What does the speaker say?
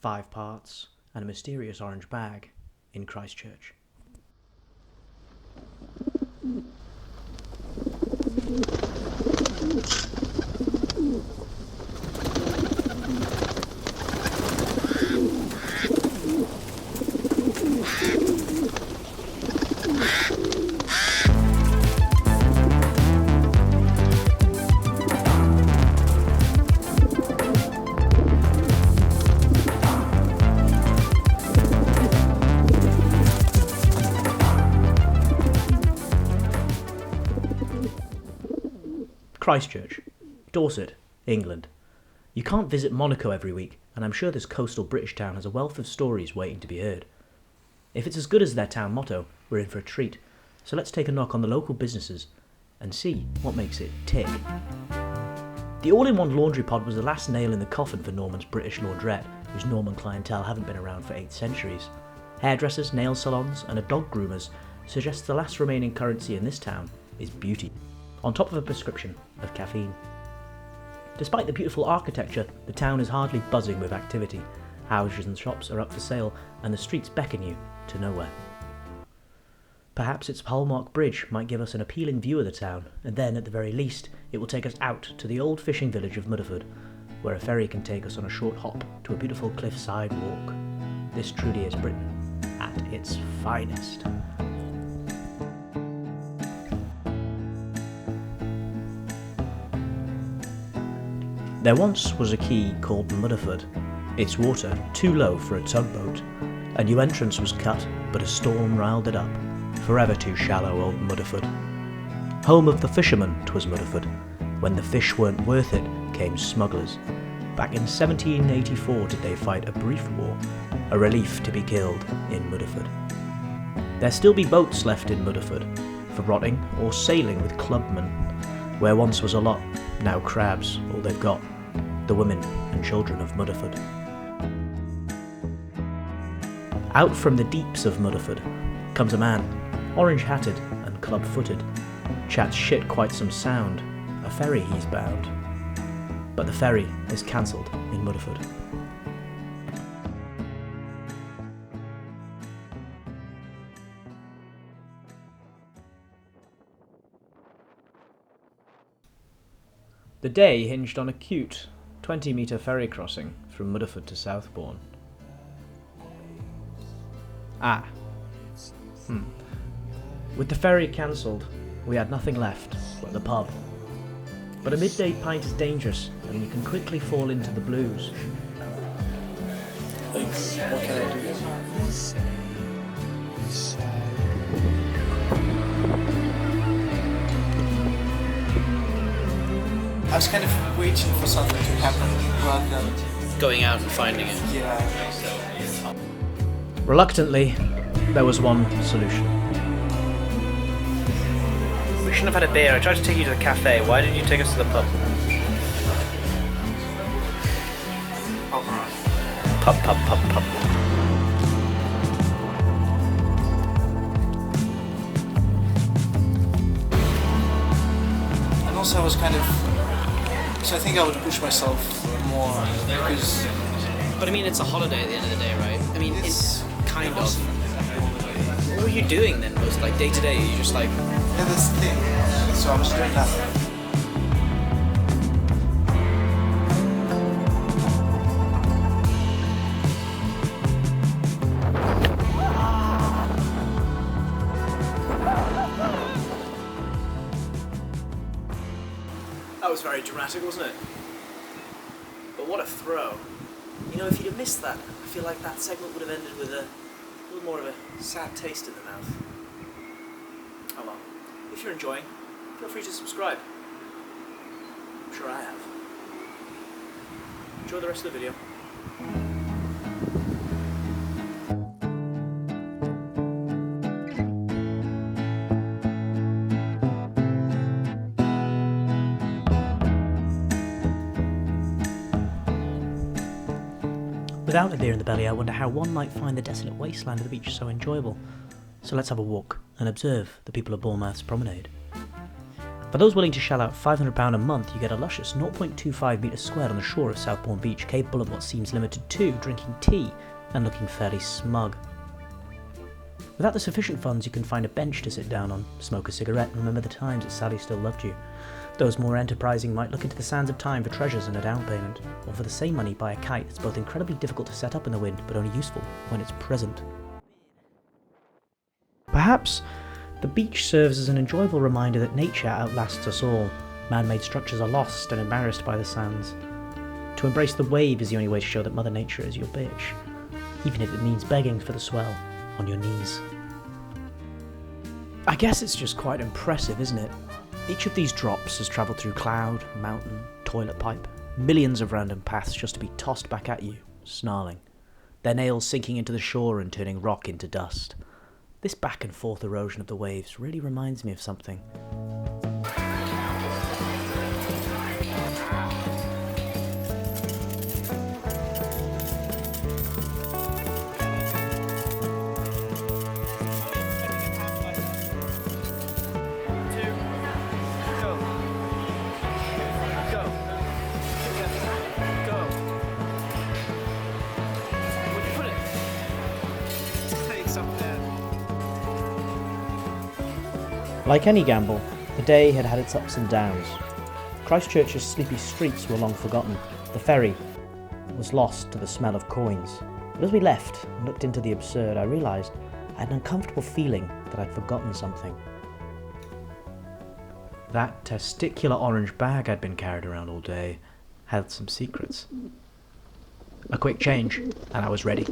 5 parts, and a mysterious orange bag in Christchurch. Christchurch, Dorset, England. You can't visit Monaco every week, and I'm sure this coastal British town has a wealth of stories waiting to be heard. If it's as good as their town motto, we're in for a treat, so let's take a knock on the local businesses and see what makes it tick. The all-in-one laundry pod was the last nail in the coffin for Norman's British laundrette, whose Norman clientele haven't been around for 8 centuries. Hairdressers, nail salons, and a dog groomers suggest the last remaining currency in this town is beauty, on top of a prescription of caffeine. Despite the beautiful architecture, the town is hardly buzzing with activity. Houses and shops are up for sale, and the streets beckon you to nowhere. Perhaps its Hallmark Bridge might give us an appealing view of the town, and then, at the very least, it will take us out to the old fishing village of Mudderford, where a ferry can take us on a short hop to a beautiful cliffside walk. This truly is Britain at its finest. There once was a quay called Mudderford, its water too low for a tugboat. A new entrance was cut, but a storm riled it up. Forever too shallow, old Mudderford. Home of the fishermen, 'twas Mudderford. When the fish weren't worth it, came smugglers. Back in 1784 did they fight a brief war, a relief to be killed in Mudderford. There still be boats left in Mudderford, for rotting or sailing with clubmen. Where once was a lot, now crabs, all they've got, the women and children of Mudderford. Out from the deeps of Mudderford comes a man, orange-hatted and club-footed, chats shit quite some sound, a ferry he's bound. But the ferry is cancelled in Mudderford. The day hinged on a cute 20-metre ferry crossing from Mudderford to Southbourne. With the ferry cancelled, we had nothing left but the pub. But a midday pint is dangerous, and you can quickly fall into the blues. Thanks. What can I do? I was kind of waiting for something to happen rather than going out and finding it. Yeah. Reluctantly, there was one solution. We shouldn't have had a beer. I tried to take you to the cafe. Why didn't you take us to the pub? Pub. And also I was kind of... So I think I would push myself more because... But I mean, it's a holiday at the end of the day, right? I mean, it's kind of... What were you doing then? Most like day to day? You just like... Yeah, that's the thing. So I was doing nothing. That was very dramatic, wasn't it? But what a throw. You know, if you'd have missed that, I feel like that segment would have ended with a little more of a sad taste in the mouth. Oh well. If you're enjoying, feel free to subscribe. I'm sure I have. Enjoy the rest of the video. Without a beer in the belly, I wonder how one might find the desolate wasteland of the beach so enjoyable. So let's have a walk and observe the people of Bournemouth's promenade. For those willing to shell out £500 a month, you get a luscious 0.25 metres squared on the shore of Southbourne Beach, capable of what seems limited to drinking tea and looking fairly smug. Without the sufficient funds, you can find a bench to sit down on, smoke a cigarette, and remember the times that Sally still loved you. Those more enterprising might look into the sands of time for treasures and a down payment, or for the same money buy a kite that's both incredibly difficult to set up in the wind, but only useful when it's present. Perhaps the beach serves as an enjoyable reminder that nature outlasts us all. Man-made structures are lost and embarrassed by the sands. To embrace the wave is the only way to show that Mother Nature is your bitch, even if it means begging for the swell on your knees. I guess it's just quite impressive, isn't it? Each of these drops has travelled through cloud, mountain, toilet pipe, millions of random paths just to be tossed back at you, snarling, their nails sinking into the shore and turning rock into dust. This back and forth erosion of the waves really reminds me of something. Like any gamble, the day had had its ups and downs. Christchurch's sleepy streets were long forgotten. The ferry was lost to the smell of coins. But as we left and looked into the absurd, I realised I had an uncomfortable feeling that I'd forgotten something. That testicular orange bag I'd been carried around all day held some secrets. A quick change, and I was ready.